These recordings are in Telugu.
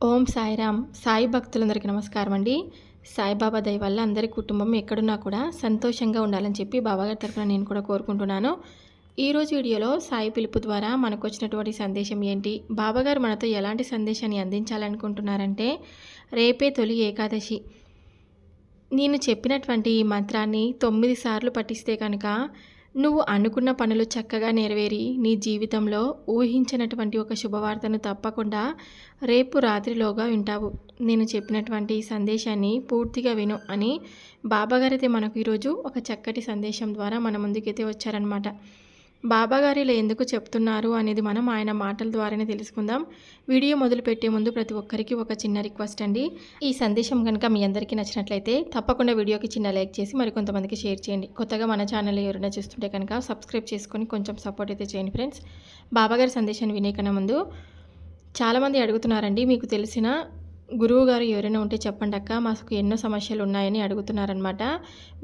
ఓం సాయిరామ్. సాయి భక్తులందరికీ నమస్కారం అండి. సాయిబాబా దయ వల్ల అందరి కుటుంబం ఎక్కడున్నా కూడా సంతోషంగా ఉండాలని చెప్పి బాబాగారి తరఫున నేను కూడా కోరుకుంటున్నాను. ఈరోజు వీడియోలో సాయి పిలుపు ద్వారా మనకు వచ్చినటువంటి సందేశం ఏంటి, బాబాగారు మనతో ఎలాంటి సందేశాన్ని అందించాలనుకుంటున్నారంటే, రేపే తొలి ఏకాదశి. నేను చెప్పినటువంటి ఈ మంత్రాన్ని 9 సార్లు పఠిస్తే కనుక నువ్వు అనుకున్న పనులు చక్కగా నెరవేరి నీ జీవితంలో ఊహించినటువంటి ఒక శుభవార్తను తప్పకుండా రేపు రాత్రిలోగా వింటావు. నేను చెప్పినటువంటి సందేశాన్ని పూర్తిగా విను అని బాబాగారైతే మనకు ఈరోజు ఒక చక్కటి సందేశం ద్వారా మన ముందుకైతే వచ్చారనమాట. బాబాగారు ఇలా ఎందుకు చెప్తున్నారు అనేది మనం ఆయన మాటల ద్వారానే తెలుసుకుందాం. వీడియో మొదలుపెట్టే ముందు ప్రతి ఒక్కరికి ఒక చిన్న రిక్వెస్ట్ అండి. ఈ సందేశం కనుక మీ అందరికీ నచ్చినట్లయితే తప్పకుండా వీడియోకి చిన్న లైక్ చేసి మరికొంతమందికి షేర్ చేయండి. కొత్తగా మన ఛానల్ ఎవరైనా చూస్తుంటే కనుక సబ్స్క్రైబ్ చేసుకొని కొంచెం సపోర్ట్ అయితే చేయండి ఫ్రెండ్స్. బాబాగారి సందేశాన్ని వినే కన్నా ముందు చాలామంది అడుగుతున్నారండి, మీకు తెలిసిన గురువు గారు ఎవరైనా ఉంటే చెప్పండి అక్క, మాకు ఎన్నో సమస్యలు ఉన్నాయని అడుగుతున్నారనమాట.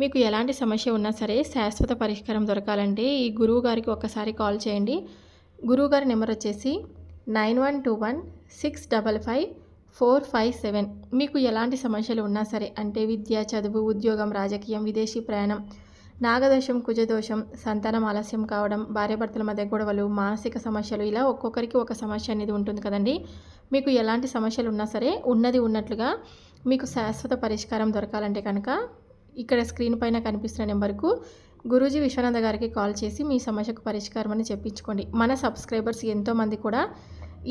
మీకు ఎలాంటి సమస్య ఉన్నా సరే శాశ్వత పరిష్కారం దొరకాలంటే ఈ గురువు గారికి ఒక్కసారి కాల్ చేయండి. గురువు గారి నెంబర్ వచ్చేసి 9121655457. మీకు ఎలాంటి సమస్యలు ఉన్నా సరే, అంటే విద్య, చదువు, ఉద్యోగం, రాజకీయం, విదేశీ ప్రయాణం, నాగదోషం, కుజదోషం, సంతానం ఆలస్యం కావడం, భార్యాభర్తల మధ్య గొడవలు, మానసిక సమస్యలు, ఇలా ఒక్కొక్కరికి ఒక సమస్య అనేది ఉంటుంది కదండి. మీకు ఎలాంటి సమస్యలు ఉన్నా సరే ఉన్నది ఉన్నట్లుగా మీకు శాశ్వత పరిష్కారం దొరకాలంటే కనుక ఇక్కడ స్క్రీన్ పైన కనిపిస్తున్న నెంబర్కు గురూజీ విశ్వనాథ గారికి కాల్ చేసి మీ సమస్యకు పరిష్కారం అని చెప్పించుకోండి. మన సబ్స్క్రైబర్స్ ఎంతోమంది కూడా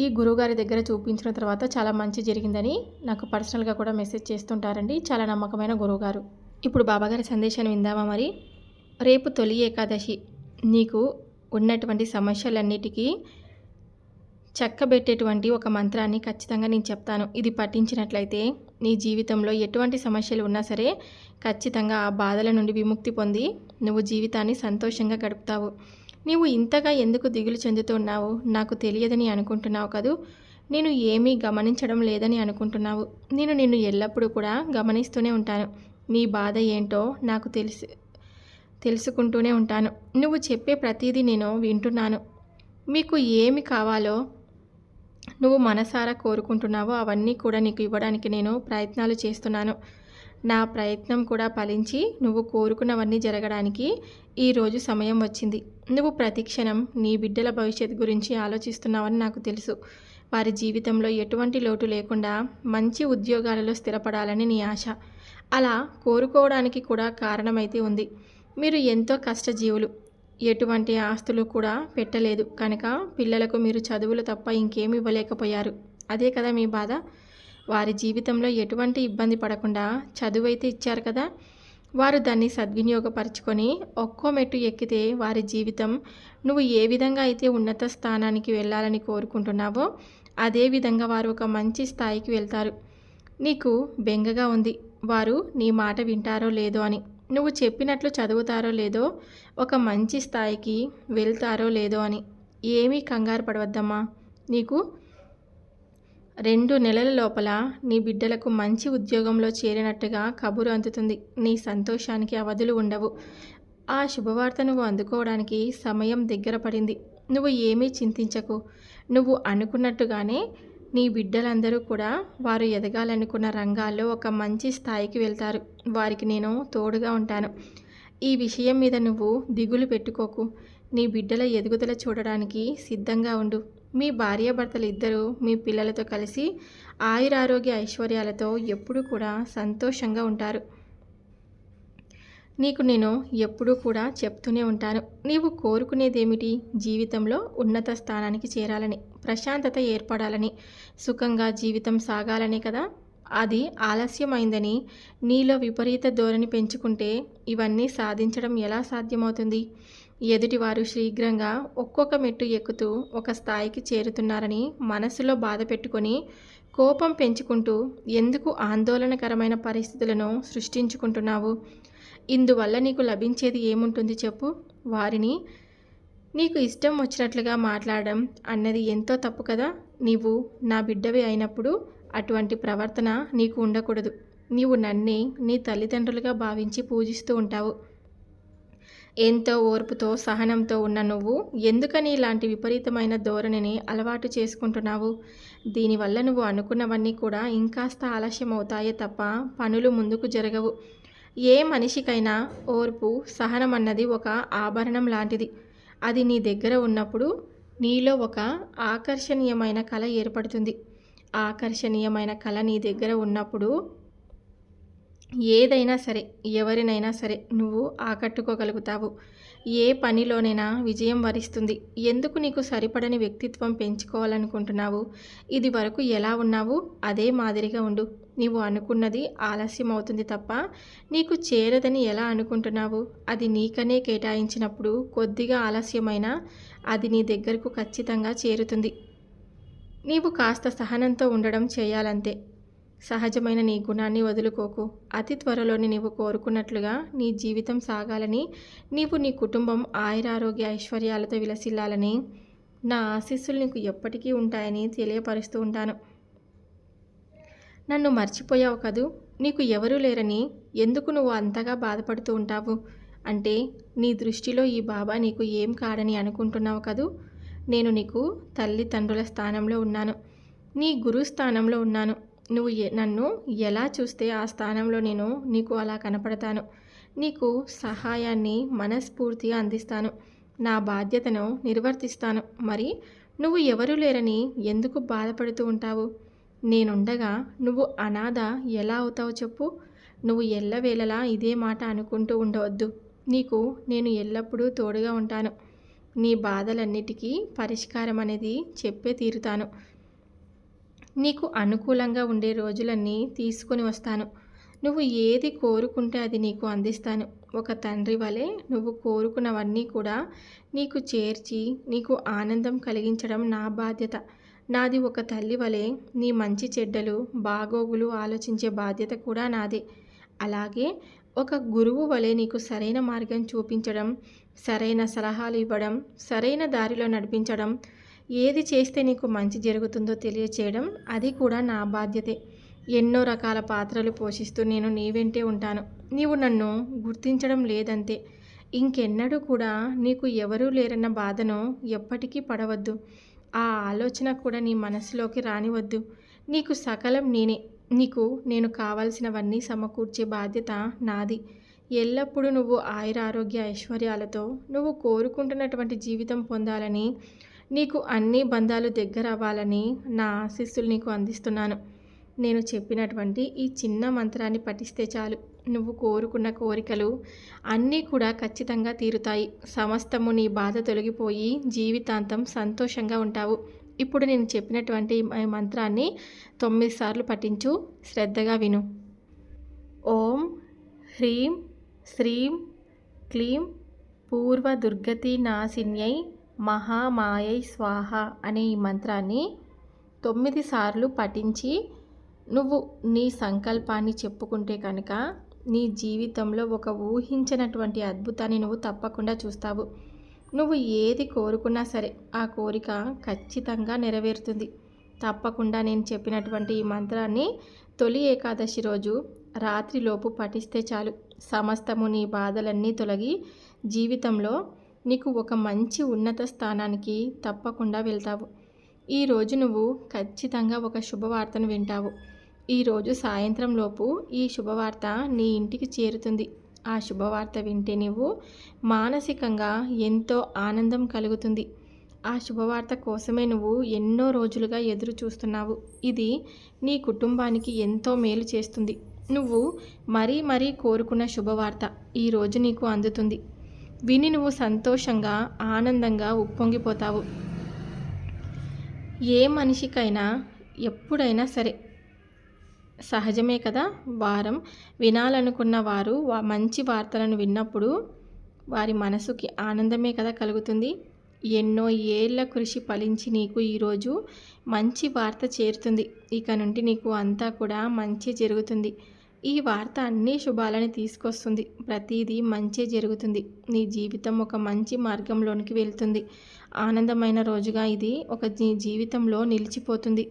ఈ గురువుగారి దగ్గర చూపించిన తర్వాత చాలా మంచి జరిగిందని నాకు పర్సనల్గా కూడా మెసేజ్ చేస్తుంటారండి. చాలా నమ్మకమైన గురువుగారు. ఇప్పుడు బాబాగారి సందేశాన్ని విందామా మరి. రేపు తొలి ఏకాదశి. నీకు ఉన్నటువంటి సమస్యలన్నిటికీ చక్కబెట్టేటువంటి ఒక మంత్రాన్ని ఖచ్చితంగా నేను చెప్తాను. ఇది పఠించినట్లయితే నీ జీవితంలో ఎటువంటి సమస్యలు ఉన్నా సరే ఖచ్చితంగా ఆ బాధల నుండి విముక్తి పొంది నువ్వు జీవితాన్ని సంతోషంగా గడుపుతావు. నీవు ఇంతగా ఎందుకు దిగులు చెందుతున్నావు, నాకు తెలియదని అనుకుంటున్నావు కదూ. నేను ఏమీ గమనించడం లేదని అనుకుంటున్నావు. నేను నిన్ను ఎల్లప్పుడూ కూడా గమనిస్తూనే ఉంటాను. నీ బాధ ఏంటో నాకు తెలుసుకుంటూనే ఉంటాను. నువ్వు చెప్పే ప్రతిదీ నేను వింటున్నాను. మీకు ఏమి కావాలో నువ్వు మనసారా కోరుకుంటున్నావో అవన్నీ కూడా నీకు ఇవ్వడానికి నేను ప్రయత్నాలు చేస్తున్నాను. నా ప్రయత్నం కూడా ఫలించి నువ్వు కోరుకున్నవన్నీ జరగడానికి ఈరోజు సమయం వచ్చింది. నువ్వు ప్రతిక్షణం నీ బిడ్డల భవిష్యత్తు గురించి ఆలోచిస్తున్నావని నాకు తెలుసు. వారి జీవితంలో ఎటువంటి లోటు లేకుండా మంచి ఉద్యోగాలలో స్థిరపడాలని నీ ఆశ. అలా కోరుకోవడానికి కూడా కారణమైతే ఉంది. మీరు ఎంతో కష్టజీవులు, ఎటువంటి ఆస్తులు కూడా పెట్టలేదు కనుక పిల్లలకు మీరు చదువులు తప్ప ఇంకేమీ ఇవ్వలేకపోయారు. అదే కదా మీ బాధ. వారి జీవితంలో ఎటువంటి ఇబ్బంది పడకుండా చదువైతే ఇచ్చారు కదా. వారు దాన్ని సద్వినియోగపరుచుకొని ఒక్కో మెట్టు ఎక్కితే వారి జీవితం నువ్వు ఏ విధంగా అయితే ఉన్నత స్థానానికి వెళ్ళాలని కోరుకుంటున్నావో అదే విధంగా వారు ఒక మంచి స్థాయికి వెళ్తారు. నీకు బెంగగా ఉంది, వారు నీ మాట వింటారో లేదో అని. నువ్వు చెప్పినట్లు చదువుతారో లేదో, ఒక మంచి స్థాయికి వెళ్తారో లేదో అని. ఏమీ కంగారు పడవద్దమ్మా. నీకు 2 నెలల లోపల నీ బిడ్డలకు మంచి ఉద్యోగంలో చేరినట్టుగా కబురు అందుతుంది. నీ సంతోషానికి అవధులు ఉండవు. ఆ శుభవార్త నువ్వు అందుకోవడానికి సమయం దగ్గర పడింది. నువ్వు ఏమీ చింతించకు. నువ్వు అనుకున్నట్టుగానే నీ బిడ్డలందరూ కూడా వారు ఎదగాలనుకున్న రంగాల్లో ఒక మంచి స్థాయికి వెళ్తారు. వారికి నేను తోడుగా ఉంటాను. ఈ విషయం మీద నువ్వు దిగులు పెట్టుకోకు. నీ బిడ్డల ఎదుగుదల చూడడానికి సిద్ధంగా ఉండు. మీ భార్యాభర్తలు ఇద్దరూ మీ పిల్లలతో కలిసి ఆయురారోగ్య ఐశ్వర్యాలతో ఎప్పుడూ కూడా సంతోషంగా ఉంటారు. నీకు నేను ఎప్పుడూ కూడా చెప్తూనే ఉంటాను. నీవు కోరుకునేదేమిటి? జీవితంలో ఉన్నత స్థానానికి చేరాలని, ప్రశాంతత ఏర్పడాలని, సుఖంగా జీవితం సాగాలనే కదా. అది ఆలస్యమైందని నీలో విపరీత ధోరణి పెంచుకుంటే ఇవన్నీ సాధించడం ఎలా సాధ్యమవుతుంది? ఎదుటివారు శీఘ్రంగా ఒక్కొక్క మెట్టు ఎక్కుతూ ఒక స్థాయికి చేరుతున్నారని మనసులో బాధ పెట్టుకొని కోపం పెంచుకుంటూ ఎందుకు ఆందోళనకరమైన పరిస్థితులను సృష్టించుకుంటున్నావు? ఇందువల్ల నీకు లభించేది ఏముంటుంది చెప్పు. వారిని నీకు ఇష్టం వచ్చినట్లుగా మాట్లాడడం అన్నది ఎంతో తప్పు కదా. నీవు నా బిడ్డవి అయినప్పుడు అటువంటి ప్రవర్తన నీకు ఉండకూడదు. నీవు నన్నే నీ తల్లిదండ్రులుగా భావించి పూజిస్తూ ఉంటావు. ఎంతో ఓర్పుతో సహనంతో ఉన్న నువ్వు ఎందుకని ఇలాంటి విపరీతమైన ధోరణిని అలవాటు చేసుకుంటున్నావు? దీనివల్ల నువ్వు అనుకున్నవన్నీ కూడా ఇంకాస్త ఆలస్యం అవుతాయే తప్ప పనులు ముందుకు జరగవు. ఏ మనిషికైనా ఓర్పు, సహనం అన్నది ఒక ఆభరణం లాంటిది. అది నీ దగ్గర ఉన్నప్పుడు నీలో ఒక ఆకర్షణీయమైన కళ ఏర్పడుతుంది. ఆకర్షణీయమైన కళ నీ దగ్గర ఉన్నప్పుడు ఏదైనా సరే, ఎవరినైనా సరే నువ్వు ఆకట్టుకోగలుగుతావు. ఏ పనిలోనైనా విజయం వరిస్తుంది. ఎందుకు నీకు సరిపడని వ్యక్తిత్వం పెంచుకోవాలనుకుంటున్నావు? ఇది వరకు ఎలా ఉన్నావు అదే మాదిరిగా ఉండు. నీవు అనుకున్నది ఆలస్యం అవుతుంది తప్ప నీకు చేరదని ఎలా అనుకుంటున్నావు? అది నీకనే కేటాయించినప్పుడు కొద్దిగా ఆలస్యమైనా అది నీ దగ్గరకు ఖచ్చితంగా చేరుతుంది. నీవు కాస్త సహనంతో ఉండడం చేయాలంతే. సహజమైన నీ గుణాన్ని వదులుకోకు. అతి త్వరలోనే నీవు కోరుకున్నట్లుగా నీ జీవితం సాగాలని, నీవు నీ కుటుంబం ఆయురారోగ్య ఐశ్వర్యాలతో విలసిల్లాలని నా ఆశీస్సులు నీకు ఎప్పటికీ ఉంటాయని తెలియపరుస్తూ ఉంటాను. నన్ను మర్చిపోయావు కదూ, నీకు ఎవరూ లేరని ఎందుకు నువ్వు అంతగా బాధపడుతూ ఉంటావు? అంటే నీ దృష్టిలో ఈ బాబా నీకు ఏం కాడని అనుకుంటున్నావు కదూ. నేను నీకు తల్లిదండ్రుల స్థానంలో ఉన్నాను, నీ గురు స్థానంలో ఉన్నాను. నువ్వు నన్ను ఎలా చూస్తే ఆ స్థానంలో నేను నీకు అలా కనపడతాను. నీకు సహాయాన్ని మనస్ఫూర్తిగా అందిస్తాను. నా బాధ్యతను నిర్వర్తిస్తాను. మరి నువ్వు ఎవరూ లేరని ఎందుకు బాధపడుతూ ఉంటావు? నేనుండగా నువ్వు అనాథ ఎలా అవుతావు చెప్పు? నువ్వు ఎల్లవేళలా ఇదే మాట అనుకుంటూ ఉండవద్దు. నీకు నేను ఎల్లప్పుడూ తోడుగా ఉంటాను. నీ బాధలన్నిటికీ పరిష్కారం అనేది చెప్పే తీరుతాను. నీకు అనుకూలంగా ఉండే రోజులన్నీ తీసుకొని వస్తాను. నువ్వు ఏది కోరుకుంటే అది నీకు అందిస్తాను. ఒక తండ్రి వలె నువ్వు కోరుకున్నవన్నీ కూడా నీకు చేర్చి నీకు ఆనందం కలిగించడం నా బాధ్యత. నాది ఒక తల్లి వలె నీ మంచి చెడ్డలు బాగోగులు ఆలోచించే బాధ్యత కూడా నాదే. అలాగే ఒక గురువు వలె నీకు సరైన మార్గం చూపించడం, సరైన సలహాలు ఇవ్వడం, సరైన దారిలో నడిపించడం, ఏది చేస్తే నీకు మంచి జరుగుతుందో తెలియచేయడం అది కూడా నా బాధ్యతే. ఎన్నో రకాల పాత్రలు పోషిస్తూ నేను నీ వెంటే ఉంటాను. నీవు నన్ను గుర్తించడం లేదంతే. ఇంకెన్నడూ కూడా నీకు ఎవరూ లేరన్న బాధను ఎప్పటికీ పడవద్దు. ఆ ఆలోచన కూడా నీ మనసులోకి రానివద్దు. నీకు సకలం నేనే. నీకు నేను కావాల్సినవన్నీ సమకూర్చే బాధ్యత నాది. ఎల్లప్పుడూ నువ్వు ఆయురారోగ్య ఐశ్వర్యాలతో నువ్వు కోరుకుంటున్నటువంటి జీవితం పొందాలని, నీకు అన్ని బంధాలు దగ్గర అవ్వాలని నా ఆశీస్సులు నీకు అందిస్తున్నాను. నేను చెప్పినటువంటి ఈ చిన్న మంత్రాన్ని పఠిస్తే చాలు, నువ్వు కోరుకున్న కోరికలు అన్నీ కూడా ఖచ్చితంగా తీరుతాయి. సమస్తము నీ బాధ తొలగిపోయి జీవితాంతం సంతోషంగా ఉంటావు. ఇప్పుడు నేను చెప్పినటువంటి ఈ మంత్రాన్ని 9 సార్లు పఠించు. శ్రద్ధగా విను. ఓం హ్రీం శ్రీం క్లీం పూర్వ దుర్గతి నాశిన్యై మహామాయై స్వాహ అనే ఈ మంత్రాన్ని 9 సార్లు పఠించి నువ్వు నీ సంకల్పాన్ని చెప్పుకుంటే కనుక నీ జీవితంలో ఒక ఊహించినటువంటి అద్భుతాన్ని నువ్వు తప్పకుండా చూస్తావు. నువ్వు ఏది కోరుకున్నా సరే ఆ కోరిక ఖచ్చితంగా నెరవేరుతుంది. తప్పకుండా నేను చెప్పినటువంటి ఈ మంత్రాన్ని తొలి ఏకాదశి రోజు రాత్రిలోపు పఠిస్తే చాలు, సమస్తము నీ బాధలన్నీ తొలగి జీవితంలో నీకు ఒక మంచి ఉన్నత స్థానానికి తప్పకుండా వెళ్తావు. ఈరోజు నువ్వు ఖచ్చితంగా ఒక శుభవార్తను వింటావు. ఈరోజు సాయంత్రం లోపు ఈ శుభవార్త నీ ఇంటికి చేరుతుంది. ఆ శుభవార్త వింటే నీవు మానసికంగా ఎంతో ఆనందం కలుగుతుంది. ఆ శుభవార్త కోసమే నువ్వు ఎన్నో రోజులుగా ఎదురు చూస్తున్నావు. ఇది నీ కుటుంబానికి ఎంతో మేలు చేస్తుంది. నువ్వు మరీ మరీ కోరుకున్న శుభవార్త ఈరోజు నీకు అందుతుంది. విని నువ్వు సంతోషంగా ఆనందంగా ఉప్పొంగిపోతావు. ఏ మనిషికైనా ఎప్పుడైనా సరే సహజమే కదా, వారం వినాలనుకున్న వారు మంచి వార్తలను విన్నప్పుడు వారి మనసుకి ఆనందమే కదా కలుగుతుంది. ఎన్నో ఏళ్ల కృషి ఫలించి నీకు ఈరోజు మంచి వార్త చేరుతుంది. ఇక నుండి నీకు అంతా కూడా మంచి జరుగుతుంది. ఈ వార్త అన్ని శుభాలని తీసుకొస్తుంది. ప్రతిదీ మంచి జరుగుతుంది. నీ జీవితం ఒక మంచి మార్గంలోనికి వెళ్తుంది. ఆనందమైన రోజుగా ఇది నీ జీవితంలో నిలిచిపోతుంది.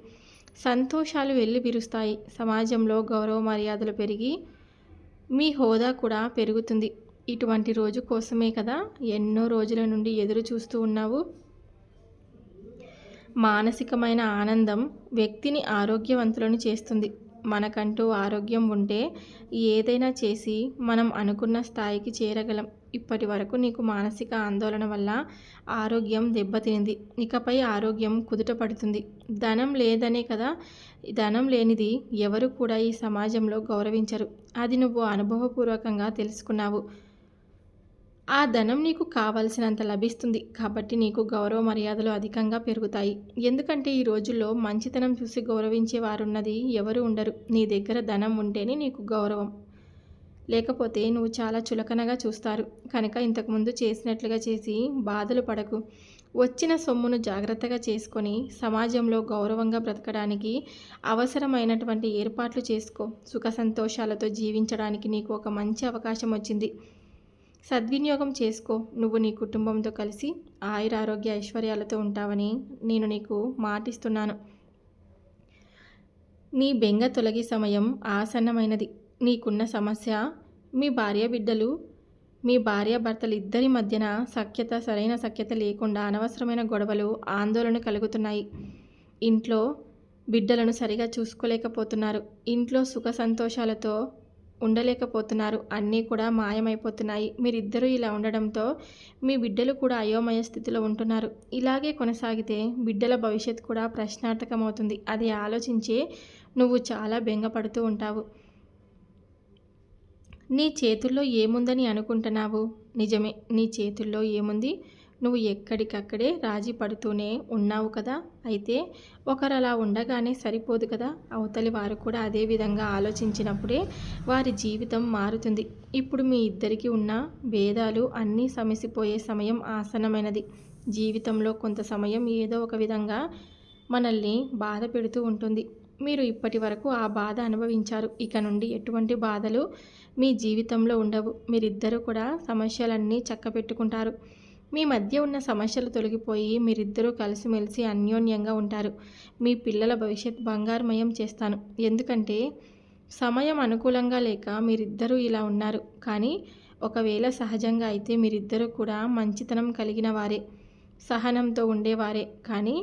సంతోషాలు వెళ్ళి విరుస్తాయి. సమాజంలో గౌరవ మర్యాదలు పెరిగి మీ హోదా కూడా పెరుగుతుంది. ఇటువంటి రోజు కోసమే కదా ఎన్నో రోజుల నుండి ఎదురు చూస్తూ ఉన్నావు. మానసికమైన ఆనందం వ్యక్తిని ఆరోగ్యవంతులను చేస్తుంది. మనకంటూ ఆరోగ్యం ఉంటే ఏదైనా చేసి మనం అనుకున్న స్థాయికి చేరగలం. ఇప్పటి వరకు నీకు మానసిక ఆందోళన వల్ల ఆరోగ్యం దెబ్బతినింది. ఇకపై ఆరోగ్యం కుదుట పడుతుంది. ధనం లేదనే కదా, ధనం లేనిది ఎవరు కూడా ఈ సమాజంలో గౌరవించరు. అది నువ్వు అనుభవపూర్వకంగా తెలుసుకున్నావు. ఆ ధనం నీకు కావలసినంత లభిస్తుంది కాబట్టి నీకు గౌరవ మర్యాదలు అధికంగా పెరుగుతాయి. ఎందుకంటే ఈ రోజుల్లో మంచితనం చూసి గౌరవించే వారున్నది ఎవరు ఉండరు. నీ దగ్గర ధనం ఉంటేనే నీకు గౌరవం, లేకపోతే నువ్వు చాలా చులకనగా చూస్తారు. కనుక ఇంతకుముందు చేసినట్లుగా చేసి బాధలు పడకు. వచ్చిన సొమ్మును జాగ్రత్తగా చేసుకొని సమాజంలో గౌరవంగా బ్రతకడానికి అవసరమైనటువంటి ఏర్పాట్లు చేసుకో. సుఖ సంతోషాలతో జీవించడానికి నీకు ఒక మంచి అవకాశం వచ్చింది. సద్వినియోగం చేసుకో. నువ్వు నీ కుటుంబంతో కలిసి ఆయురారోగ్య ఐశ్వర్యాలతో ఉంటావని నేను నీకు మాటిస్తున్నాను. నీ బెంగ తొలగి సమయం ఆసన్నమైనది. నీకున్న సమస్య మీ భార్యాభర్తలు ఇద్దరి మధ్యన సరైన సఖ్యత లేకుండా అనవసరమైన గొడవలు, ఆందోళన కలుగుతున్నాయి. ఇంట్లో బిడ్డలను సరిగా చూసుకోలేకపోతున్నారు. ఇంట్లో సుఖ సంతోషాలతో ఉండలేకపోతున్నారు. అన్నీ కూడా మాయమైపోతున్నాయి. మీరిద్దరూ ఇలా ఉండడంతో మీ బిడ్డలు కూడా అయోమయ స్థితిలో ఉంటున్నారు. ఇలాగే కొనసాగితే బిడ్డల భవిష్యత్తు కూడా ప్రశ్నార్థకమవుతుంది. అది ఆలోచించే నువ్వు చాలా బెంగపడుతూ ఉంటావు. నీ చేతుల్లో ఏముందని అనుకుంటున్నావు? నిజమే, నీ చేతుల్లో ఏముంది? నువ్వు ఎక్కడికక్కడే రాజీ పడుతూనే ఉన్నావు కదా. అయితే ఒకరు అలా ఉండగానే సరిపోదు కదా, అవతలి వారు కూడా అదే విధంగా ఆలోచించినప్పుడే వారి జీవితం మారుతుంది. ఇప్పుడు మీ ఇద్దరికీ ఉన్న భేదాలు అన్నీ సమసిపోయే సమయం ఆసన్నమైనది. జీవితంలో కొంత సమయం ఏదో ఒక విధంగా మనల్ని బాధ పెడుతూ ఉంటుంది. మీరు ఇప్పటి వరకు ఆ బాధ అనుభవించారు. ఇక నుండి ఎటువంటి బాధలు మీ జీవితంలో ఉండవు. మీరిద్దరూ కూడా సమస్యలన్నీ చక్కబెట్టుకుంటారు. మీ మధ్య ఉన్న సమస్యలు తొలగిపోయి మీరిద్దరూ కలిసిమెలిసి అన్యోన్యంగా ఉంటారు. మీ పిల్లల భవిష్యత్ బంగారుమయం చేస్తాను. ఎందుకంటే సమయం అనుకూలంగా లేక మీరిద్దరూ ఇలా ఉన్నారు. కానీ ఒకవేళ సహజంగా అయితే మీరిద్దరూ కూడా మంచితనం కలిగిన వారే, సహనంతో ఉండేవారే. కానీ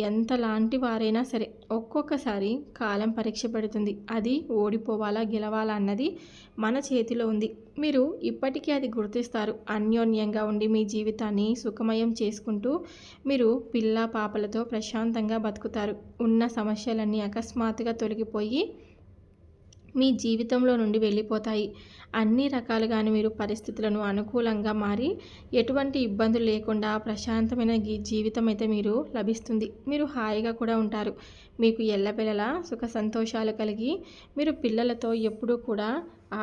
ఎంతలాంటి వారైనా సరే ఒక్కొక్కసారి కాలం పరీక్ష పెడుతుంది. అది ఓడిపోవాలా గెలవాలా అన్నది మన చేతిలో ఉంది. మీరు ఇప్పటికీ అది గుర్తిస్తారు. అన్యోన్యంగా ఉండి మీ జీవితాన్ని సుఖమయం చేసుకుంటూ మీరు పిల్ల పాపలతో ప్రశాంతంగా బతుకుతారు. ఉన్న సమస్యలన్నీ అకస్మాత్తుగా తొలగిపోయి మీ జీవితంలో నుండి వెళ్ళిపోతాయి. అన్ని రకాలుగాను మీరు పరిస్థితులను అనుకూలంగా మారి ఎటువంటి ఇబ్బందులు లేకుండా ప్రశాంతమైన జీవితం అయితే మీరు లభిస్తుంది. మీరు హాయిగా కూడా ఉంటారు. మీకు ఎల్లబెల్లలా సుఖ సంతోషాలు కలిగి మీరు పిల్లలతో ఎప్పుడూ కూడా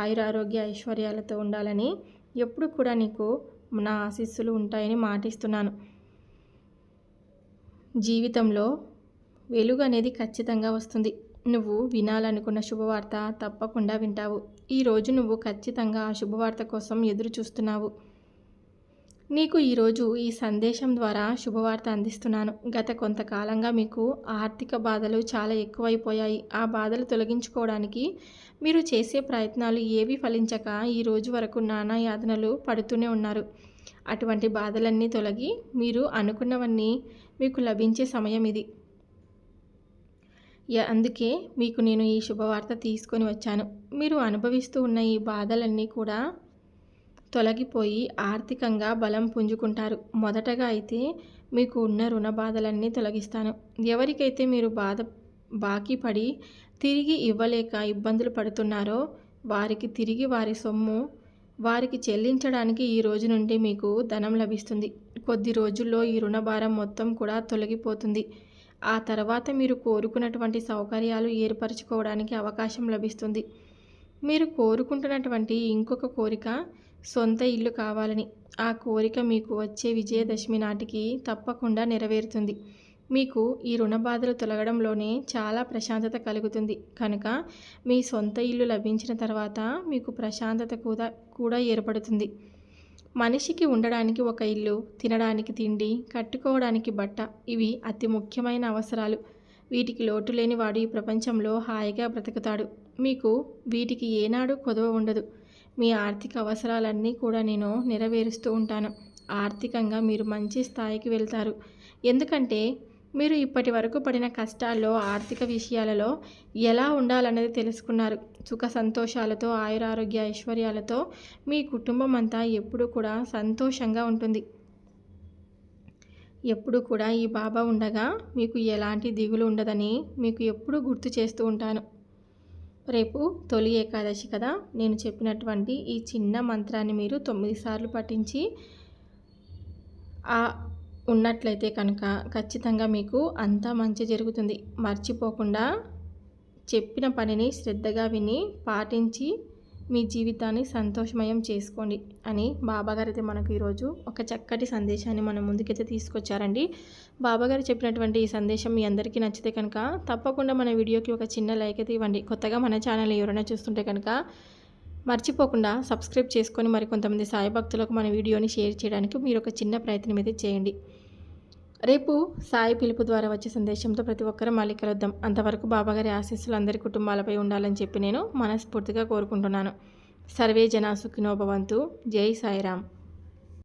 ఆయురారోగ్య ఐశ్వర్యాలతో ఉండాలని ఎప్పుడు కూడా నీకు నా ఆశీస్సులు ఉంటాయని మాటిస్తున్నాను. జీవితంలో వెలుగు అనేది ఖచ్చితంగా వస్తుంది. నువ్వు వినాలనుకున్న శుభవార్త తప్పకుండా వింటావు. ఈరోజు నువ్వు ఖచ్చితంగా ఆ శుభవార్త కోసం ఎదురు చూస్తున్నావు. నీకు ఈరోజు ఈ సందేశం ద్వారా శుభవార్త అందిస్తున్నాను. గత కొంతకాలంగా మీకు ఆర్థిక బాధలు చాలా ఎక్కువైపోయాయి. ఆ బాధలు తొలగించుకోవడానికి మీరు చేసే ప్రయత్నాలు ఏవి ఫలించక ఈ రోజు వరకు నానా యాతనలు పడుతూనే ఉన్నారు. అటువంటి బాధలన్నీ తొలగి మీరు అనుకున్నవన్నీ మీకు లభించే సమయం ఇది. అందుకే మీకు నేను ఈ శుభవార్త తీసుకొని వచ్చాను. మీరు అనుభవిస్తూ ఉన్న ఈ బాధలన్నీ కూడా తొలగిపోయి ఆర్థికంగా బలం పుంజుకుంటారు. మొదటగా అయితే మీకు ఉన్న రుణ బాధలన్నీ తొలగిస్తాను. ఎవరికైతే మీరు బాకీ పడి తిరిగి ఇవ్వలేక ఇబ్బందులు పడుతున్నారో వారికి తిరిగి వారి సొమ్ము వారికి చెల్లించడానికి ఈ రోజు నుండి మీకు ధనం లభిస్తుంది. కొద్ది రోజుల్లో ఈ రుణభారం మొత్తం కూడా తొలగిపోతుంది. ఆ తర్వాత మీరు కోరుకున్నటువంటి సౌకర్యాలు ఏర్పరచుకోవడానికి అవకాశం లభిస్తుంది. మీరు కోరుకుంటున్నటువంటి ఇంకొక కోరిక సొంత ఇల్లు కావాలని. ఆ కోరిక మీకు వచ్చే విజయదశమి నాటికి తప్పకుండా నెరవేరుతుంది. మీకు ఈ రుణ బాధలు తొలగడంలోనే చాలా ప్రశాంతత కలుగుతుంది. కనుక మీ సొంత ఇల్లు లభించిన తర్వాత మీకు ప్రశాంతత కూడా ఏర్పడుతుంది. మనిషికి ఉండడానికి ఒక ఇల్లు, తినడానికి తిండి, కట్టుకోవడానికి బట్ట, ఇవి అతి ముఖ్యమైన అవసరాలు. వీటికి లోటు లేని వాడు ఈ ప్రపంచంలో హాయిగా బ్రతుకుతాడు. మీకు వీటికి ఏనాడు కొదవ ఉండదు. మీ ఆర్థిక అవసరాలన్నీ కూడా నేను నెరవేరుస్తూ ఉంటాను. ఆర్థికంగా మీరు మంచి స్థాయికి వెళ్తారు. ఎందుకంటే మీరు ఇప్పటి వరకు పడిన కష్టాల్లో ఆర్థిక విషయాలలో ఎలా ఉండాలన్నది తెలుసుకున్నారు. సుఖ సంతోషాలతో, ఆయురారోగ్య ఐశ్వర్యాలతో మీ కుటుంబం అంతా ఎప్పుడూ కూడా సంతోషంగా ఉంటుంది. ఎప్పుడు కూడా ఈ బాబా ఉండగా మీకు ఎలాంటి దిగులు ఉండదని మీకు ఎప్పుడూ గుర్తు చేస్తూ ఉంటాను. రేపు తొలి ఏకాదశి కదా, నేను చెప్పినటువంటి ఈ చిన్న మంత్రాన్ని మీరు 9 సార్లు పఠించి ఉన్నట్లయితే కనుక ఖచ్చితంగా మీకు అంతా మంచి జరుగుతుంది. మర్చిపోకుండా చెప్పిన పనిని శ్రద్ధగా విని పాటించి మీ జీవితాన్ని సంతోషమయం చేసుకోండి అని బాబాగారు అయితే మనకు ఈరోజు ఒక చక్కటి సందేశాన్ని మన ముందుకైతే తీసుకొచ్చారండి. బాబాగారు చెప్పినటువంటి ఈ సందేశం మీ అందరికీ నచ్చితే కనుక తప్పకుండా మన వీడియోకి ఒక చిన్న లైక్ అయితే ఇవ్వండి. కొత్తగా మన ఛానల్ ఎవరైనా చూస్తుంటే కనుక మర్చిపోకుండా సబ్స్క్రైబ్ చేసుకొని మరికొంతమంది సాయి భక్తులకు మన వీడియోని షేర్ చేయడానికి మీరు ఒక చిన్న ప్రయత్నం అయితే చేయండి. రేపు సాయి పిలుపు ద్వారా వచ్చే సందేశంతో ప్రతి ఒక్కరూ మళ్ళీ కలుద్దాం. అంతవరకు బాబాగారి ఆశీస్సులు అందరి కుటుంబాలపై ఉండాలని చెప్పి నేను మనస్ఫూర్తిగా కోరుకుంటున్నాను. సర్వే జనా సుఖినో భవంతు. జై సాయిరామ్.